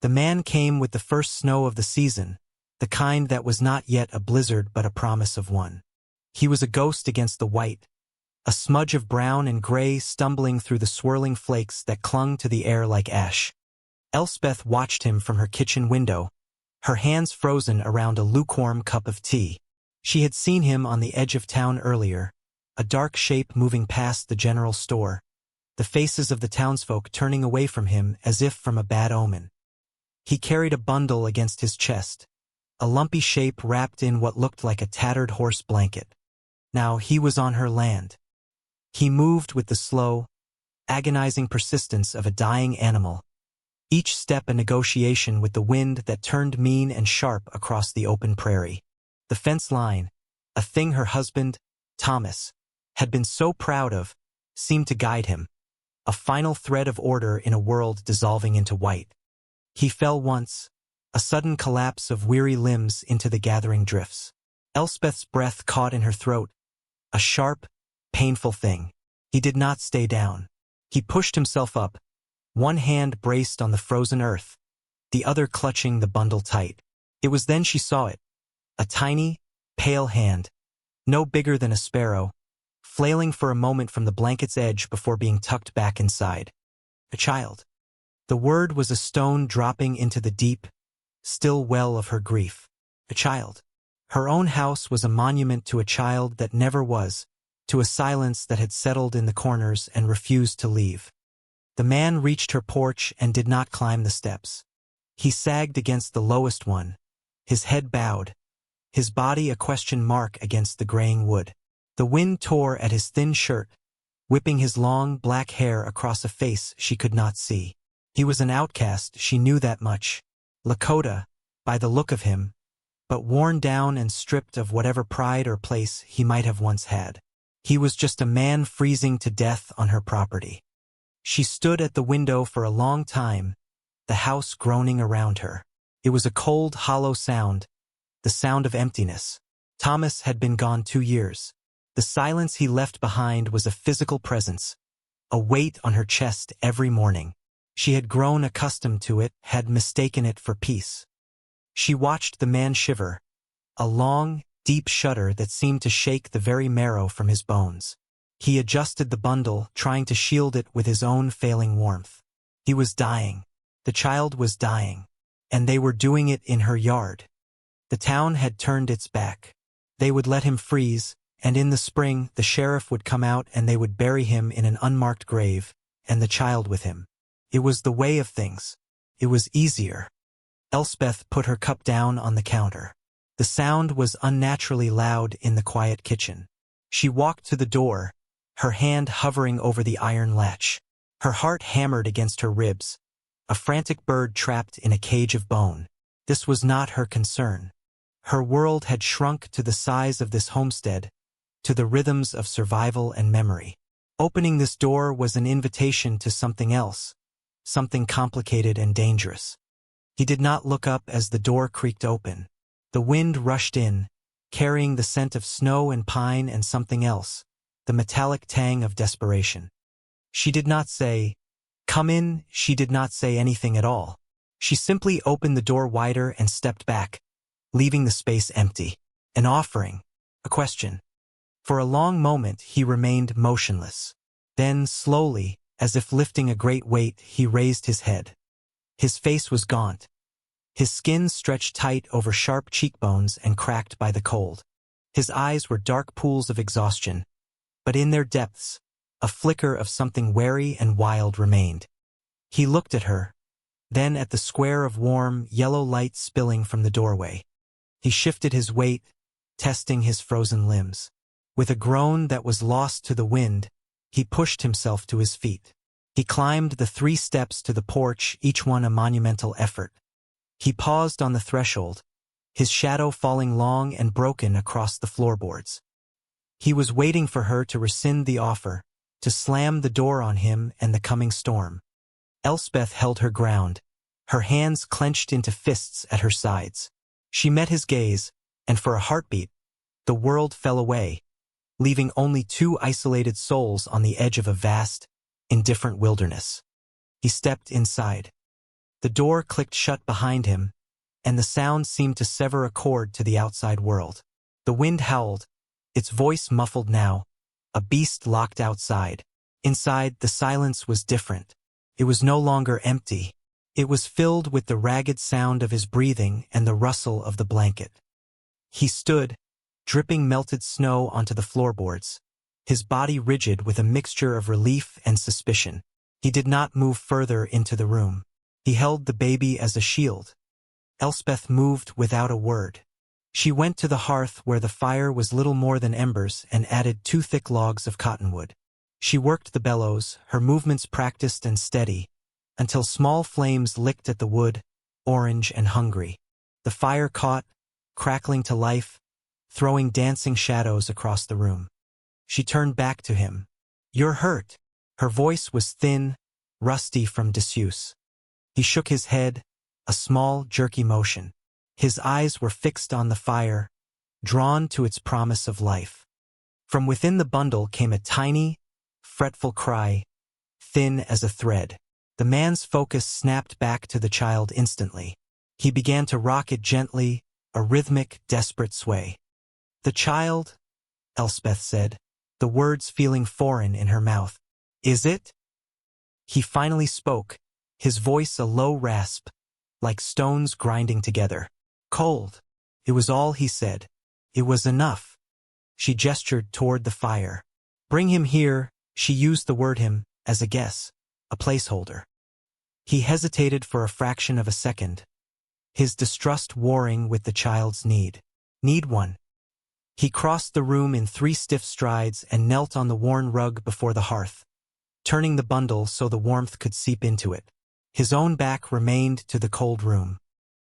The man came with the first snow of the season, the kind that was not yet a blizzard but a promise of one. He was a ghost against the white, a smudge of brown and gray stumbling through the swirling flakes that clung to the air like ash. Elspeth watched him from her kitchen window, her hands frozen around a lukewarm cup of tea. She had seen him on the edge of town earlier, a dark shape moving past the general store, the faces of the townsfolk turning away from him as if from a bad omen. He carried a bundle against his chest, a lumpy shape wrapped in what looked like a tattered horse blanket. Now he was on her land. He moved with the slow, agonizing persistence of a dying animal, each step a negotiation with the wind that turned mean and sharp across the open prairie. The fence line, a thing her husband, Thomas, had been so proud of, seemed to guide him, a final thread of order in a world dissolving into white. He fell once, a sudden collapse of weary limbs into the gathering drifts. Elspeth's breath caught in her throat, a sharp, painful thing. He did not stay down. He pushed himself up, one hand braced on the frozen earth, the other clutching the bundle tight. It was then she saw it, a tiny, pale hand, no bigger than a sparrow, flailing for a moment from the blanket's edge before being tucked back inside. A child. The word was a stone dropping into the deep, still well of her grief. A child. Her own house was a monument to a child that never was, to a silence that had settled in the corners and refused to leave. The man reached her porch and did not climb the steps. He sagged against the lowest one, his head bowed, his body a question mark against the graying wood. The wind tore at his thin shirt, whipping his long, black hair across a face she could not see. He was an outcast, she knew that much. Lakota, by the look of him, but worn down and stripped of whatever pride or place he might have once had. He was just a man freezing to death on her property. She stood at the window for a long time, the house groaning around her. It was a cold, hollow sound, the sound of emptiness. Thomas had been gone 2 years. The silence he left behind was a physical presence, a weight on her chest every morning. She had grown accustomed to it, had mistaken it for peace. She watched the man shiver, a long, deep shudder that seemed to shake the very marrow from his bones. He adjusted the bundle, trying to shield it with his own failing warmth. He was dying. The child was dying. And they were doing it in her yard. The town had turned its back. They would let him freeze, and in the spring the sheriff would come out and they would bury him in an unmarked grave, and the child with him. It was the way of things. It was easier. Elspeth put her cup down on the counter. The sound was unnaturally loud in the quiet kitchen. She walked to the door, her hand hovering over the iron latch. Her heart hammered against her ribs, a frantic bird trapped in a cage of bone. This was not her concern. Her world had shrunk to the size of this homestead, to the rhythms of survival and memory. Opening this door was an invitation to something else, something complicated and dangerous. He did not look up as the door creaked open. The wind rushed in, carrying the scent of snow and pine and something else, the metallic tang of desperation. She did not say, "Come in," she did not say anything at all. She simply opened the door wider and stepped back, leaving the space empty. An offering, a question. For a long moment he remained motionless. Then, slowly, as if lifting a great weight, he raised his head. His face was gaunt. His skin stretched tight over sharp cheekbones and cracked by the cold. His eyes were dark pools of exhaustion, but in their depths, a flicker of something wary and wild remained. He looked at her, then at the square of warm, yellow light spilling from the doorway. He shifted his weight, testing his frozen limbs. With a groan that was lost to the wind, he pushed himself to his feet. He climbed the 3 steps to the porch, each one a monumental effort. He paused on the threshold, his shadow falling long and broken across the floorboards. He was waiting for her to rescind the offer, to slam the door on him and the coming storm. Elspeth held her ground, her hands clenched into fists at her sides. She met his gaze, and for a heartbeat, the world fell away, leaving only 2 isolated souls on the edge of a vast, indifferent wilderness. He stepped inside. The door clicked shut behind him, and the sound seemed to sever a cord to the outside world. The wind howled, its voice muffled now, a beast locked outside. Inside, the silence was different. It was no longer empty. It was filled with the ragged sound of his breathing and the rustle of the blanket. He stood, dripping melted snow onto the floorboards, his body rigid with a mixture of relief and suspicion. He did not move further into the room. He held the baby as a shield. Elspeth moved without a word. She went to the hearth where the fire was little more than embers and added 2 thick logs of cottonwood. She worked the bellows, her movements practiced and steady, until small flames licked at the wood, orange and hungry. The fire caught, crackling to life, throwing dancing shadows across the room. She turned back to him. "You're hurt." Her voice was thin, rusty from disuse. He shook his head, a small, jerky motion. His eyes were fixed on the fire, drawn to its promise of life. From within the bundle came a tiny, fretful cry, thin as a thread. The man's focus snapped back to the child instantly. He began to rock it gently, a rhythmic, desperate sway. "The child," Elspeth said, the words feeling foreign in her mouth. "Is it?" He finally spoke, his voice a low rasp, like stones grinding together. "Cold." It was all he said. It was enough. She gestured toward the fire. "Bring him here." She used the word him as a guess, a placeholder. He hesitated for a fraction of a second, his distrust warring with the child's need. "Need one." He crossed the room in 3 stiff strides and knelt on the worn rug before the hearth, turning the bundle so the warmth could seep into it. His own back remained to the cold room.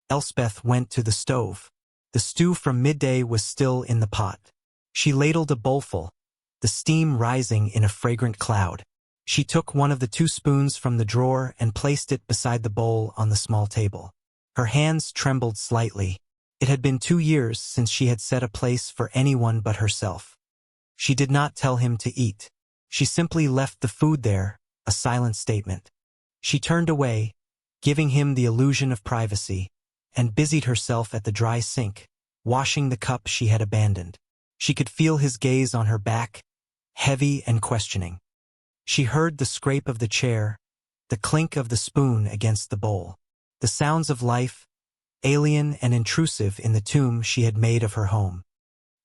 Elspeth went to the stove. The stew from midday was still in the pot. She ladled a bowlful, the steam rising in a fragrant cloud. She took one of the 2 spoons from the drawer and placed it beside the bowl on the small table. Her hands trembled slightly. It had been 2 years since she had set a place for anyone but herself. She did not tell him to eat. She simply left the food there, a silent statement. She turned away, giving him the illusion of privacy, and busied herself at the dry sink, washing the cup she had abandoned. She could feel his gaze on her back, heavy and questioning. She heard the scrape of the chair, the clink of the spoon against the bowl, the sounds of life, alien and intrusive in the tomb she had made of her home.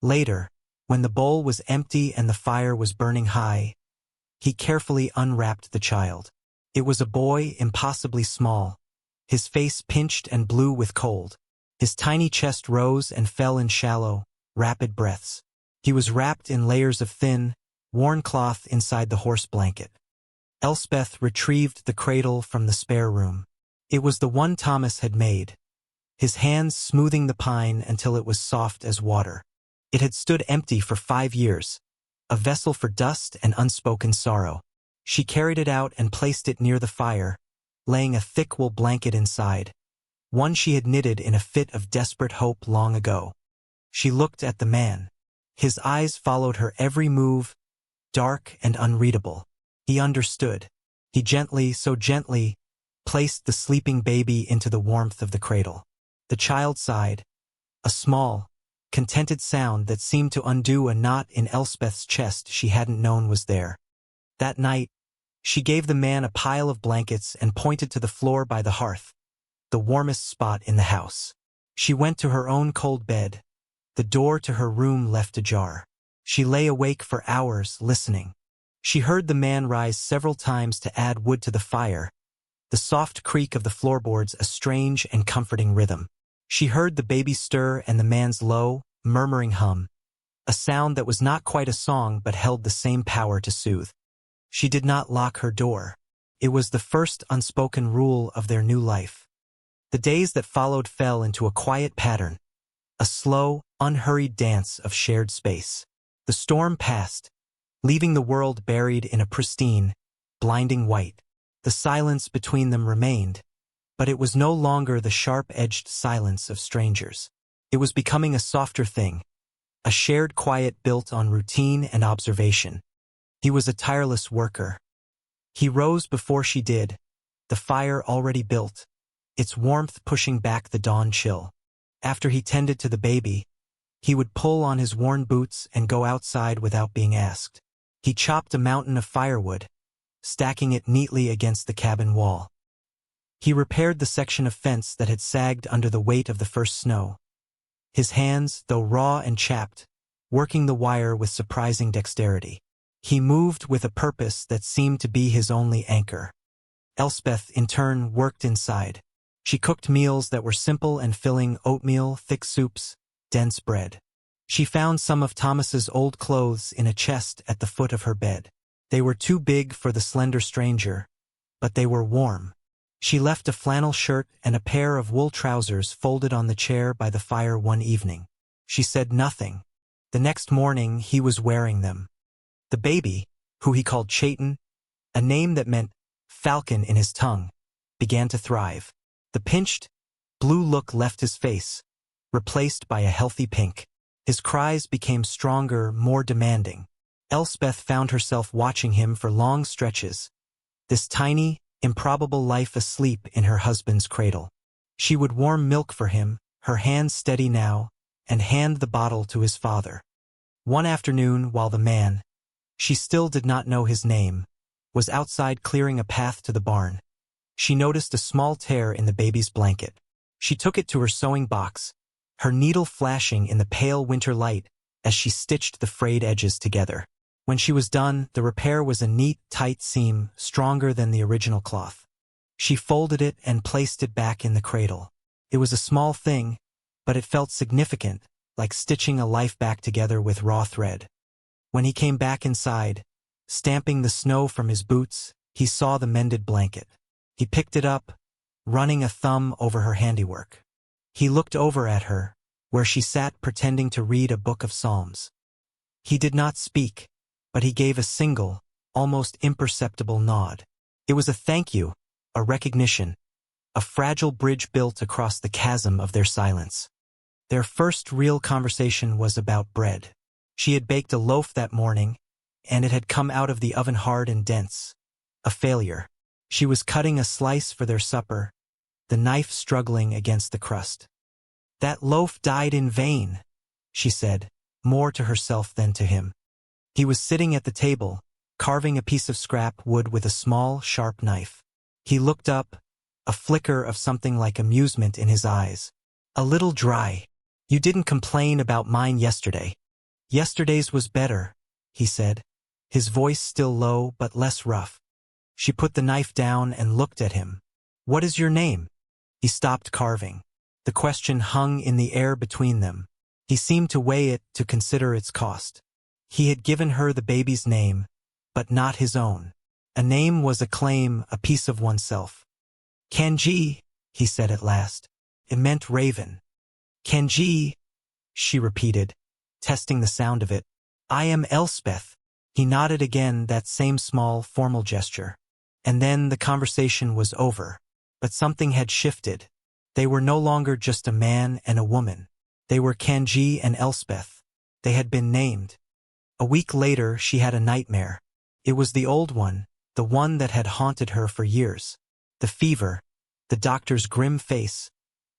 Later, when the bowl was empty and the fire was burning high, he carefully unwrapped the child. It was a boy impossibly small, his face pinched and blue with cold. His tiny chest rose and fell in shallow, rapid breaths. He was wrapped in layers of thin, worn cloth inside the horse blanket. Elspeth retrieved the cradle from the spare room. It was the one Thomas had made, his hands smoothing the pine until it was soft as water. It had stood empty for 5 years, a vessel for dust and unspoken sorrow. She carried it out and placed it near the fire, laying a thick wool blanket inside, one she had knitted in a fit of desperate hope long ago. She looked at the man. His eyes followed her every move, dark and unreadable. He understood. He gently, so gently, placed the sleeping baby into the warmth of the cradle. The child sighed, a small, contented sound that seemed to undo a knot in Elspeth's chest she hadn't known was there. That night, she gave the man a pile of blankets and pointed to the floor by the hearth, the warmest spot in the house. She went to her own cold bed, the door to her room left ajar. She lay awake for hours, listening. She heard the man rise several times to add wood to the fire, the soft creak of the floorboards a strange and comforting rhythm. She heard the baby stir and the man's low, murmuring hum, a sound that was not quite a song but held the same power to soothe. She did not lock her door. It was the first unspoken rule of their new life. The days that followed fell into a quiet pattern, a slow, unhurried dance of shared space. The storm passed, leaving the world buried in a pristine, blinding white. The silence between them remained, but it was no longer the sharp-edged silence of strangers. It was becoming a softer thing, a shared quiet built on routine and observation. He was a tireless worker. He rose before she did, the fire already built, its warmth pushing back the dawn chill. After he tended to the baby, he would pull on his worn boots and go outside without being asked. He chopped a mountain of firewood, stacking it neatly against the cabin wall. He repaired the section of fence that had sagged under the weight of the first snow. His hands, though raw and chapped, working the wire with surprising dexterity. He moved with a purpose that seemed to be his only anchor. Elspeth, in turn, worked inside. She cooked meals that were simple and filling: oatmeal, thick soups, dense bread. She found some of Thomas's old clothes in a chest at the foot of her bed. They were too big for the slender stranger, but they were warm. She left a flannel shirt and a pair of wool trousers folded on the chair by the fire one evening. She said nothing. The next morning he was wearing them. The baby, who he called Chayton, a name that meant falcon in his tongue, began to thrive. The pinched, blue look left his face, replaced by a healthy pink. His cries became stronger, more demanding. Elspeth found herself watching him for long stretches, this tiny, improbable life asleep in her husband's cradle. She would warm milk for him, her hands steady now, and hand the bottle to his father. One afternoon, while the man, she still did not know his name, was outside clearing a path to the barn, she noticed a small tear in the baby's blanket. She took it to her sewing box, her needle flashing in the pale winter light as she stitched the frayed edges together. When she was done, the repair was a neat, tight seam, stronger than the original cloth. She folded it and placed it back in the cradle. It was a small thing, but it felt significant, like stitching a life back together with raw thread. When he came back inside, stamping the snow from his boots, he saw the mended blanket. He picked it up, running a thumb over her handiwork. He looked over at her, where she sat pretending to read a book of Psalms. He did not speak, but he gave a single, almost imperceptible nod. It was a thank you, a recognition, a fragile bridge built across the chasm of their silence. Their first real conversation was about bread. She had baked a loaf that morning, and it had come out of the oven hard and dense. A failure. She was cutting a slice for their supper, the knife struggling against the crust. "That loaf died in vain," she said, more to herself than to him. He was sitting at the table, carving a piece of scrap wood with a small, sharp knife. He looked up, a flicker of something like amusement in his eyes. "A little dry. You didn't complain about mine yesterday." "Yesterday's was better," he said, his voice still low but less rough. She put the knife down and looked at him. "What is your name?" He stopped carving. The question hung in the air between them. He seemed to weigh it, to consider its cost. He had given her the baby's name, but not his own. A name was a claim, a piece of oneself. "Kanji," he said at last. It meant raven. "Kanji," she repeated, testing the sound of it. "I am Elspeth." He nodded again, that same small, formal gesture. And then the conversation was over. But something had shifted. They were no longer just a man and a woman. They were Kanji and Elspeth. They had been named. A week later, she had a nightmare. It was the old one, the one that had haunted her for years. The fever, the doctor's grim face,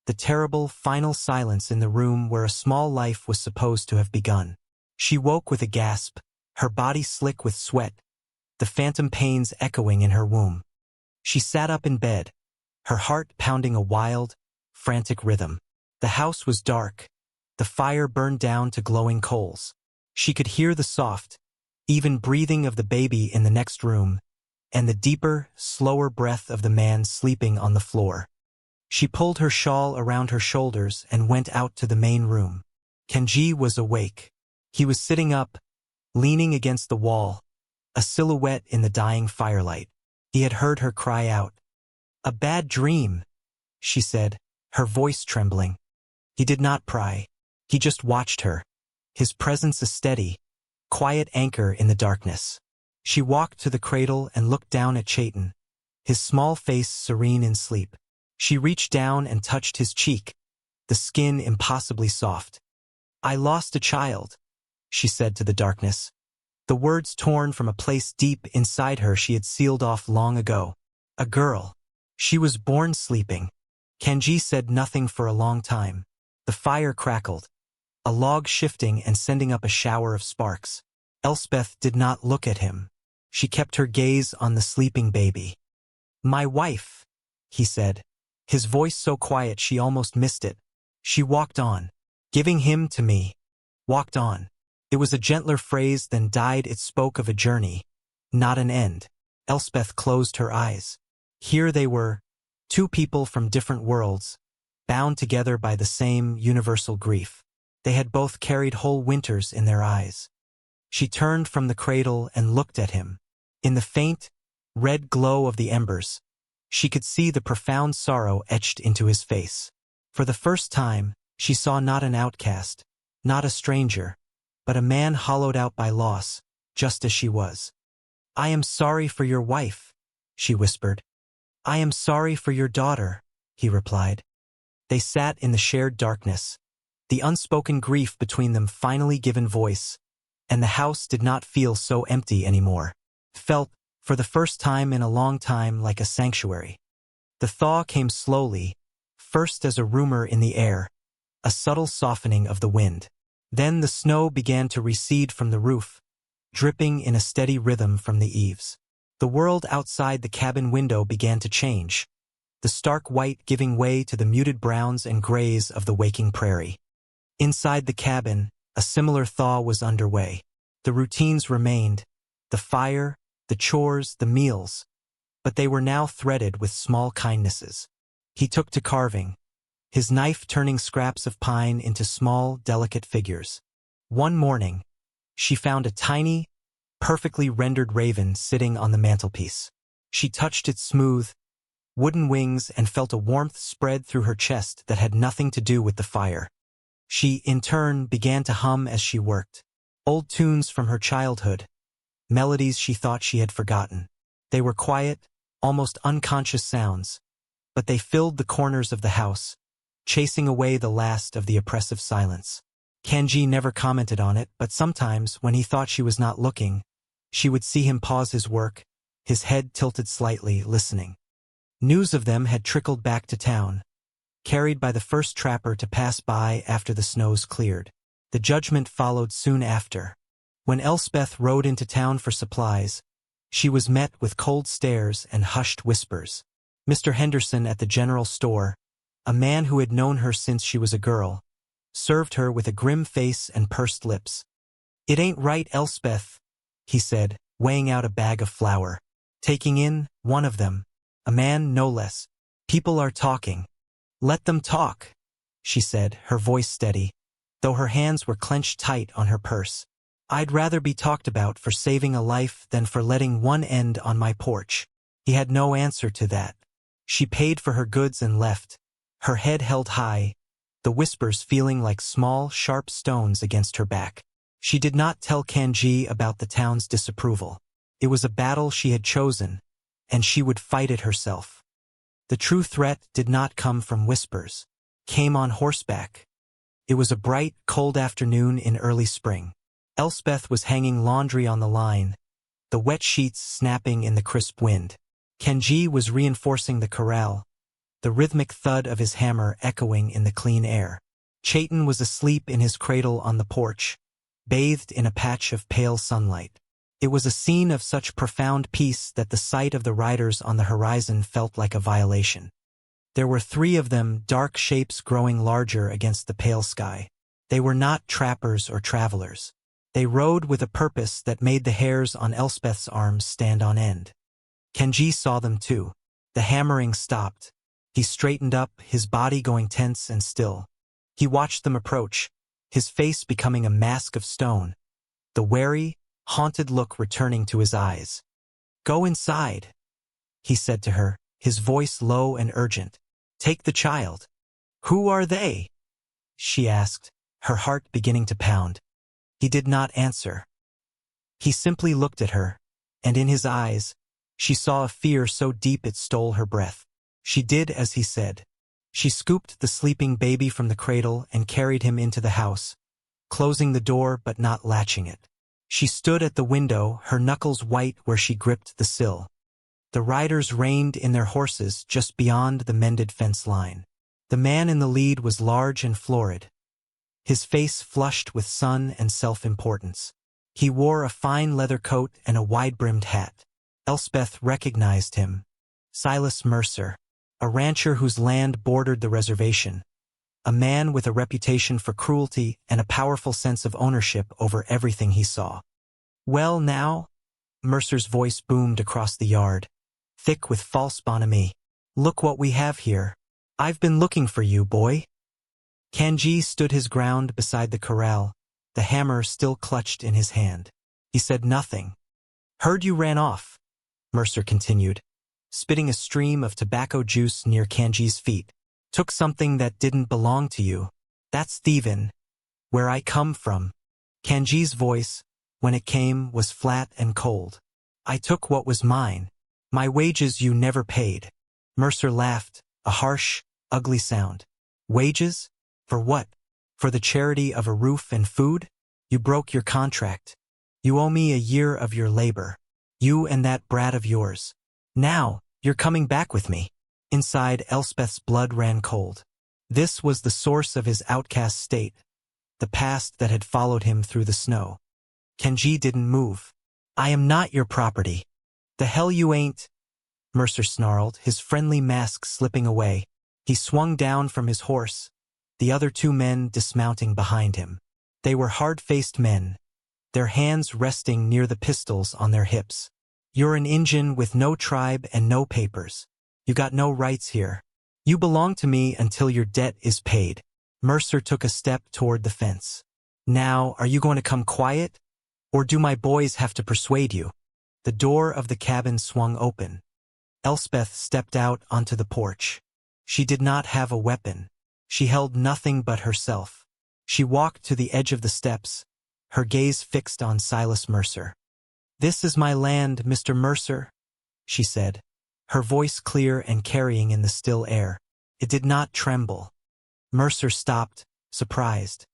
the terrible, final silence in the room where a small life was supposed to have begun. She woke with a gasp, her body slick with sweat, the phantom pains echoing in her womb. She sat up in bed, her heart pounding a wild, frantic rhythm. The house was dark. The fire burned down to glowing coals. She could hear the soft, even breathing of the baby in the next room, and the deeper, slower breath of the man sleeping on the floor. She pulled her shawl around her shoulders and went out to the main room. Kanji was awake. He was sitting up, leaning against the wall, a silhouette in the dying firelight. He had heard her cry out. "A bad dream," she said, her voice trembling. He did not pry. He just watched her, his presence a steady, quiet anchor in the darkness. She walked to the cradle and looked down at Chayton, his small face serene in sleep. She reached down and touched his cheek, the skin impossibly soft. "I lost a child," she said to the darkness. The words torn from a place deep inside her she had sealed off long ago. A girl. She was born sleeping. Kanji said nothing for a long time. The fire crackled, a log shifting and sending up a shower of sparks. Elspeth did not look at him. She kept her gaze on the sleeping baby. "My wife," he said, his voice so quiet she almost missed it. She walked on. "Giving him to me." Walked on. It was a gentler phrase than died. It spoke of a journey, not an end. Elspeth closed her eyes. Here they were, two people from different worlds, bound together by the same universal grief. They had both carried whole winters in their eyes. She turned from the cradle and looked at him. In the faint, red glow of the embers, she could see the profound sorrow etched into his face. For the first time, she saw not an outcast, not a stranger, but a man hollowed out by loss, just as she was. "I am sorry for your wife," she whispered. "I am sorry for your daughter," he replied. They sat in the shared darkness, the unspoken grief between them finally given voice, and the house did not feel so empty anymore. Felt, for the first time in a long time, like a sanctuary. The thaw came slowly, first as a rumor in the air, a subtle softening of the wind. Then the snow began to recede from the roof, dripping in a steady rhythm from the eaves. The world outside the cabin window began to change, the stark white giving way to the muted browns and grays of the waking prairie. Inside the cabin, a similar thaw was underway. The routines remained, the fire, the chores, the meals, but they were now threaded with small kindnesses. He took to carving, his knife turning scraps of pine into small, delicate figures. One morning, she found a tiny, perfectly rendered raven sitting on the mantelpiece. She touched its smooth, wooden wings and felt a warmth spread through her chest that had nothing to do with the fire. She, in turn, began to hum as she worked. Old tunes from her childhood, melodies she thought she had forgotten. They were quiet, almost unconscious sounds, but they filled the corners of the house, chasing away the last of the oppressive silence. Kanji never commented on it, but sometimes, when he thought she was not looking, she would see him pause his work, his head tilted slightly, listening. News of them had trickled back to town, carried by the first trapper to pass by after the snows cleared. The judgment followed soon after. When Elspeth rode into town for supplies, she was met with cold stares and hushed whispers. Mr. Henderson at the general store, a man who had known her since she was a girl, served her with a grim face and pursed lips. "It ain't right, Elspeth," he said, weighing out a bag of flour. Taking in one of them, a man no less. "People are talking." "Let them talk," she said, her voice steady, though her hands were clenched tight on her purse. "I'd rather be talked about for saving a life than for letting one end on my porch." He had no answer to that. She paid for her goods and left, her head held high, the whispers feeling like small, sharp stones against her back. She did not tell Kanji about the town's disapproval. It was a battle she had chosen, and she would fight it herself. The true threat did not come from whispers, came on horseback. It was a bright, cold afternoon in early spring. Elspeth was hanging laundry on the line, the wet sheets snapping in the crisp wind. Kanji was reinforcing the corral, the rhythmic thud of his hammer echoing in the clean air. Chayton was asleep in his cradle on the porch, bathed in a patch of pale sunlight. It was a scene of such profound peace that the sight of the riders on the horizon felt like a violation. There were three of them, dark shapes growing larger against the pale sky. They were not trappers or travelers. They rode with a purpose that made the hairs on Elspeth's arms stand on end. Kanji saw them too. The hammering stopped. He straightened up, his body going tense and still. He watched them approach, his face becoming a mask of stone, the wary, haunted look returning to his eyes. "Go inside," he said to her, his voice low and urgent. "Take the child." "Who are they?" she asked, her heart beginning to pound. He did not answer. He simply looked at her, and in his eyes, she saw a fear so deep it stole her breath. She did as he said. She scooped the sleeping baby from the cradle and carried him into the house, closing the door but not latching it. She stood at the window, her knuckles white where she gripped the sill. The riders reined in their horses just beyond the mended fence line. The man in the lead was large and florid, his face flushed with sun and self-importance. He wore a fine leather coat and a wide-brimmed hat. Elspeth recognized him. Silas Mercer, a rancher whose land bordered the reservation, a man with a reputation for cruelty and a powerful sense of ownership over everything he saw. "Well now?" Mercer's voice boomed across the yard, thick with false bonhomie. "Look what we have here. I've been looking for you, boy." Kanji stood his ground beside the corral, the hammer still clutched in his hand. He said nothing. "Heard you ran off," Mercer continued, spitting a stream of tobacco juice near Kanji's feet. "Took something that didn't belong to you. That's thievin'. Where I come from." Kanji's voice, when it came, was flat and cold. "I took what was mine. My wages you never paid." Mercer laughed, a harsh, ugly sound. "Wages? For what? For the charity of a roof and food? You broke your contract. You owe me a year of your labor. You and that brat of yours. Now, you're coming back with me." Inside, Elspeth's blood ran cold. This was the source of his outcast state, the past that had followed him through the snow. Kanji didn't move. "I am not your property." "The hell you ain't," Mercer snarled, his friendly mask slipping away. He swung down from his horse, the other two men dismounting behind him. They were hard-faced men, their hands resting near the pistols on their hips. "You're an Injun with no tribe and no papers. You got no rights here. You belong to me until your debt is paid." Mercer took a step toward the fence. "Now, are you going to come quiet? Or do my boys have to persuade you?" The door of the cabin swung open. Elspeth stepped out onto the porch. She did not have a weapon. She held nothing but herself. She walked to the edge of the steps, her gaze fixed on Silas Mercer. "This is my land, Mr. Mercer," she said, her voice clear and carrying in the still air. It did not tremble. Mercer stopped, surprised.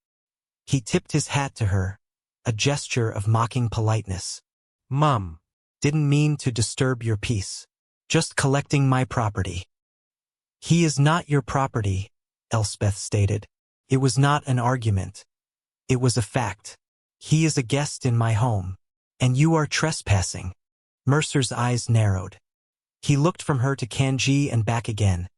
He tipped his hat to her, a gesture of mocking politeness. "Mum, didn't mean to disturb your peace. Just collecting my property." "He is not your property," Elspeth stated. It was not an argument. It was a fact. "He is a guest in my home, and you are trespassing." Mercer's eyes narrowed. He looked from her to Kanji and back again,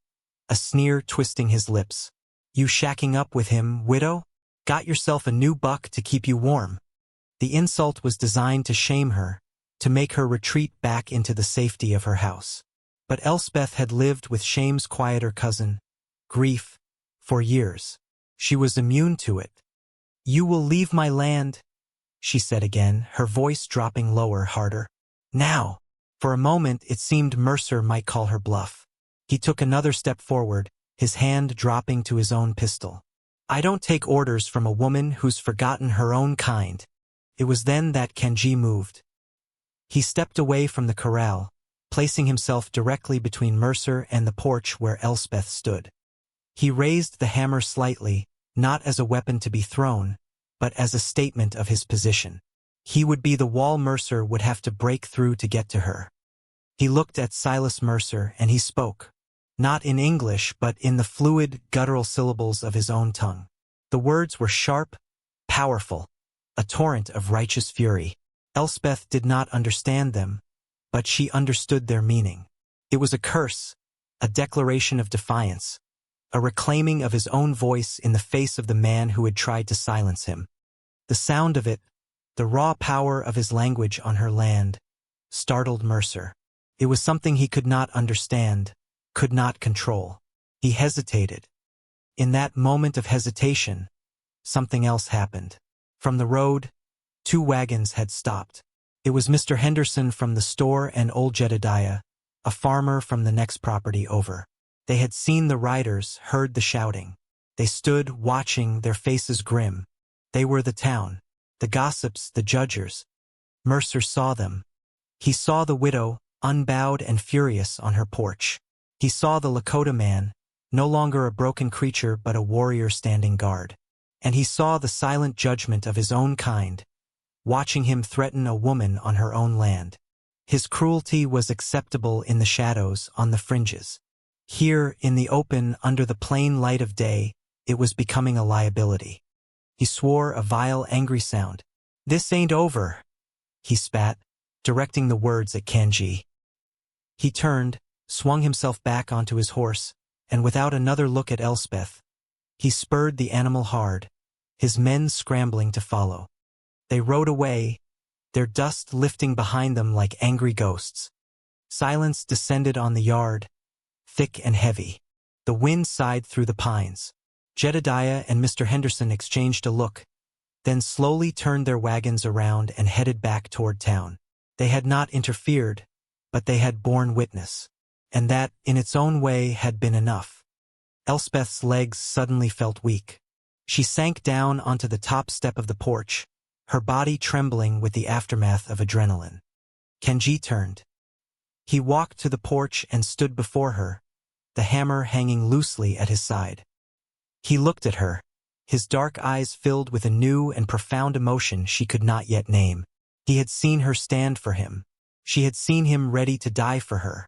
a sneer twisting his lips. "You shacking up with him, widow? Got yourself a new buck to keep you warm." The insult was designed to shame her, to make her retreat back into the safety of her house. But Elspeth had lived with shame's quieter cousin, grief, for years. She was immune to it. "You will leave my land," she said again, her voice dropping lower, harder. "Now." For a moment it seemed Mercer might call her bluff. He took another step forward, his hand dropping to his own pistol. "I don't take orders from a woman who's forgotten her own kind." It was then that Kanji moved. He stepped away from the corral, placing himself directly between Mercer and the porch where Elspeth stood. He raised the hammer slightly, not as a weapon to be thrown, but as a statement of his position. He would be the wall Mercer would have to break through to get to her. He looked at Silas Mercer and he spoke, not in English but in the fluid, guttural syllables of his own tongue. The words were sharp, powerful, a torrent of righteous fury. Elspeth did not understand them, but she understood their meaning. It was a curse, a declaration of defiance, a reclaiming of his own voice in the face of the man who had tried to silence him. The sound of it, the raw power of his language on her land, startled Mercer. It was something he could not understand, could not control. He hesitated. In that moment of hesitation, something else happened. From the road, two wagons had stopped. It was Mr. Henderson from the store and old Jedediah, a farmer from the next property over. They had seen the riders, heard the shouting. They stood watching, their faces grim. They were the town, the gossips, the judgers. Mercer saw them. He saw the widow, unbowed and furious on her porch. He saw the Lakota man, no longer a broken creature but a warrior standing guard. And he saw the silent judgment of his own kind, watching him threaten a woman on her own land. His cruelty was acceptable in the shadows, on the fringes. Here, in the open, under the plain light of day, it was becoming a liability. He swore a vile, angry sound. "This ain't over," he spat, directing the words at Kanji. He turned, swung himself back onto his horse, and without another look at Elspeth, he spurred the animal hard, his men scrambling to follow. They rode away, their dust lifting behind them like angry ghosts. Silence descended on the yard, thick and heavy. The wind sighed through the pines. Jedediah and Mr. Henderson exchanged a look, then slowly turned their wagons around and headed back toward town. They had not interfered, but they had borne witness. And that, in its own way, had been enough. Elspeth's legs suddenly felt weak. She sank down onto the top step of the porch, her body trembling with the aftermath of adrenaline. Kanji turned. He walked to the porch and stood before her, the hammer hanging loosely at his side. He looked at her, his dark eyes filled with a new and profound emotion she could not yet name. He had seen her stand for him. She had seen him ready to die for her.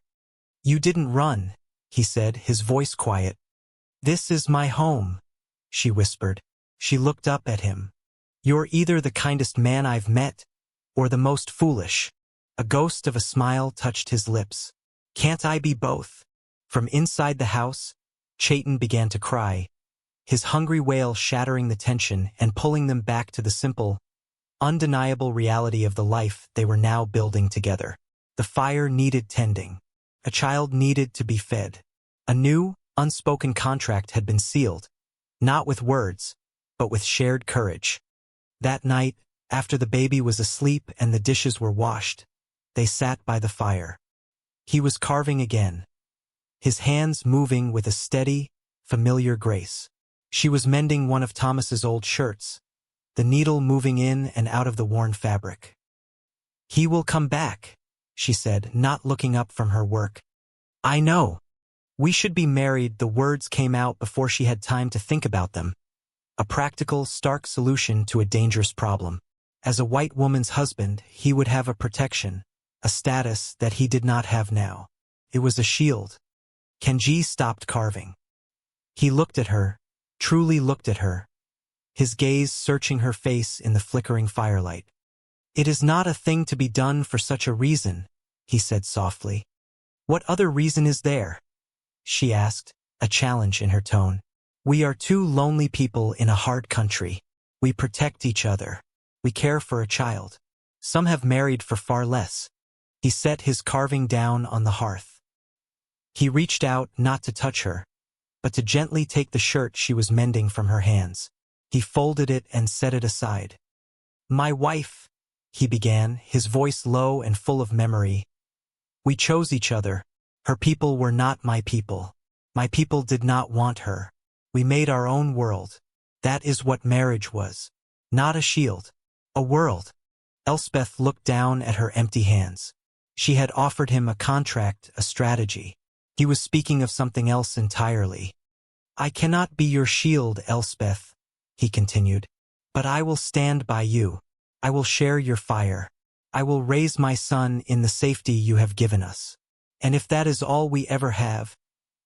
"You didn't run," he said, his voice quiet. "This is my home," she whispered. She looked up at him. "You're either the kindest man I've met, or the most foolish." A ghost of a smile touched his lips. "Can't I be both?" From inside the house, Chayton began to cry, his hungry wail shattering the tension and pulling them back to the simple, undeniable reality of the life they were now building together. The fire needed tending. A child needed to be fed. A new, unspoken contract had been sealed, not with words, but with shared courage. That night, after the baby was asleep and the dishes were washed, they sat by the fire. He was carving again, his hands moving with a steady, familiar grace. She was mending one of Thomas's old shirts, the needle moving in and out of the worn fabric. "He will come back," she said, not looking up from her work. "I know. We should be married." The words came out before she had time to think about them. A practical, stark solution to a dangerous problem. As a white woman's husband, he would have a protection, a status that he did not have now. It was a shield. Kanji stopped carving. He looked at her, truly looked at her, his gaze searching her face in the flickering firelight. "It is not a thing to be done for such a reason," he said softly. "What other reason is there?" she asked, a challenge in her tone. "We are two lonely people in a hard country. We protect each other. We care for a child. Some have married for far less." He set his carving down on the hearth. He reached out not to touch her, but to gently take the shirt she was mending from her hands. He folded it and set it aside. "My wife," he began, his voice low and full of memory. "We chose each other. Her people were not my people. My people did not want her. We made our own world. That is what marriage was. Not a shield. A world." Elspeth looked down at her empty hands. She had offered him a contract, a strategy. He was speaking of something else entirely. "I cannot be your shield, Elspeth," he continued, "but I will stand by you. I will share your fire. I will raise my son in the safety you have given us. And if that is all we ever have,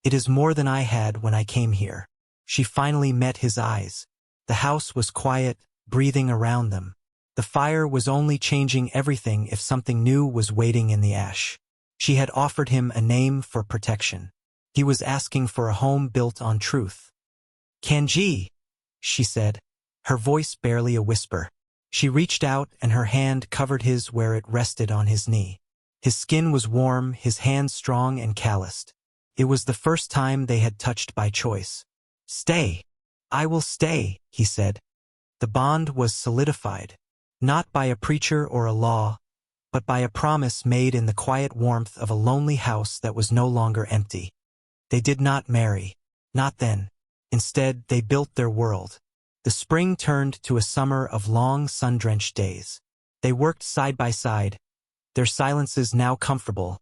it is more than I had when I came here." She finally met his eyes. The house was quiet, breathing around them. The fire was only changing everything if something new was waiting in the ash. She had offered him a name for protection. He was asking for a home built on truth. "Kanji," she said, her voice barely a whisper. She reached out and her hand covered his where it rested on his knee. His skin was warm, his hands strong and calloused. It was the first time they had touched by choice. "Stay. I will stay," he said. The bond was solidified, not by a preacher or a law, but by a promise made in the quiet warmth of a lonely house that was no longer empty. They did not marry. Not then. Instead, they built their world. The spring turned to a summer of long, sun-drenched days. They worked side by side, their silences now comfortable,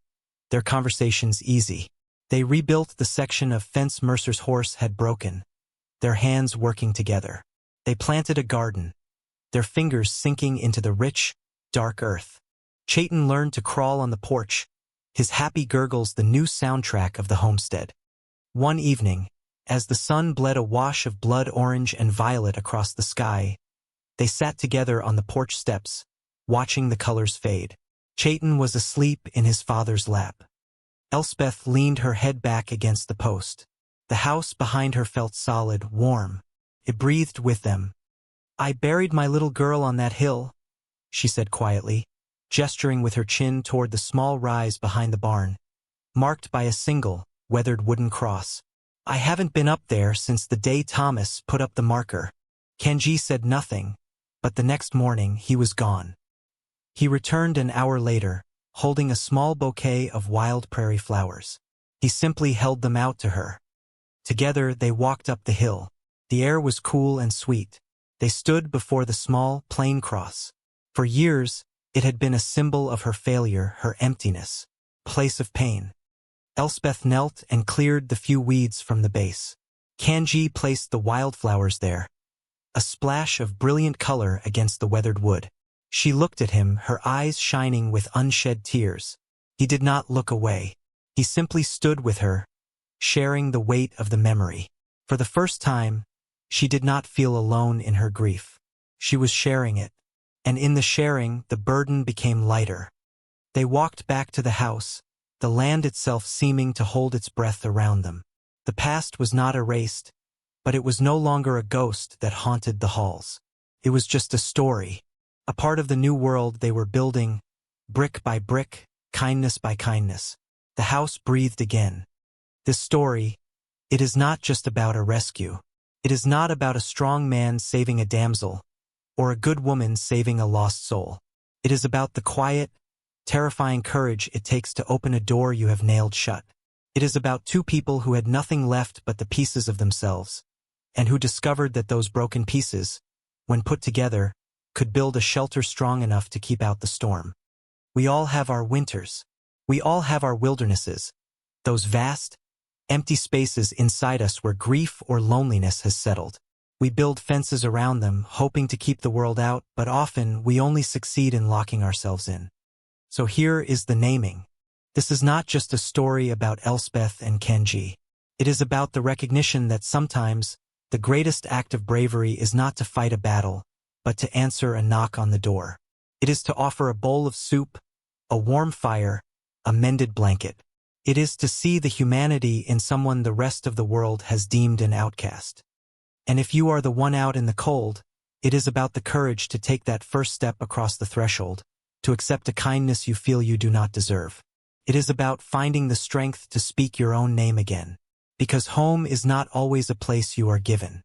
their conversations easy. They rebuilt the section of fence Mercer's horse had broken, their hands working together. They planted a garden, their fingers sinking into the rich, dark earth. Chayton learned to crawl on the porch, his happy gurgles the new soundtrack of the homestead. One evening, as the sun bled a wash of blood orange and violet across the sky, they sat together on the porch steps, watching the colors fade. Chayton was asleep in his father's lap. Elspeth leaned her head back against the post. The house behind her felt solid, warm. It breathed with them. "I buried my little girl on that hill," she said quietly, gesturing with her chin toward the small rise behind the barn, marked by a single, weathered wooden cross. "I haven't been up there since the day Thomas put up the marker." Kenji said nothing, but the next morning he was gone. He returned an hour later, holding a small bouquet of wild prairie flowers. He simply held them out to her. Together they walked up the hill. The air was cool and sweet. They stood before the small, plain cross. For years, it had been a symbol of her failure, her emptiness, place of pain. Elspeth knelt and cleared the few weeds from the base. Kenji placed the wildflowers there, a splash of brilliant color against the weathered wood. She looked at him, her eyes shining with unshed tears. He did not look away. He simply stood with her, sharing the weight of the memory. For the first time, she did not feel alone in her grief. She was sharing it, and in the sharing, the burden became lighter. They walked back to the house, the land itself seeming to hold its breath around them. The past was not erased, but it was no longer a ghost that haunted the halls. It was just a story, a part of the new world they were building, brick by brick, kindness by kindness. The house breathed again. This story, it is not just about a rescue. It is not about a strong man saving a damsel, or a good woman saving a lost soul. It is about the quiet, terrifying courage it takes to open a door you have nailed shut. It is about two people who had nothing left but the pieces of themselves, and who discovered that those broken pieces, when put together, could build a shelter strong enough to keep out the storm. We all have our winters. We all have our wildernesses, those vast, empty spaces inside us where grief or loneliness has settled. We build fences around them, hoping to keep the world out, but often we only succeed in locking ourselves in. So here is the naming. This is not just a story about Elspeth and Kenji. It is about the recognition that sometimes the greatest act of bravery is not to fight a battle, but to answer a knock on the door. It is to offer a bowl of soup, a warm fire, a mended blanket. It is to see the humanity in someone the rest of the world has deemed an outcast. And if you are the one out in the cold, it is about the courage to take that first step across the threshold, to accept a kindness you feel you do not deserve. It is about finding the strength to speak your own name again. Because home is not always a place you are given.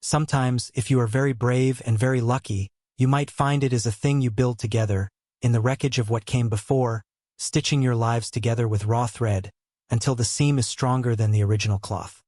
Sometimes, if you are very brave and very lucky, you might find it is a thing you build together, in the wreckage of what came before, stitching your lives together with raw thread, until the seam is stronger than the original cloth.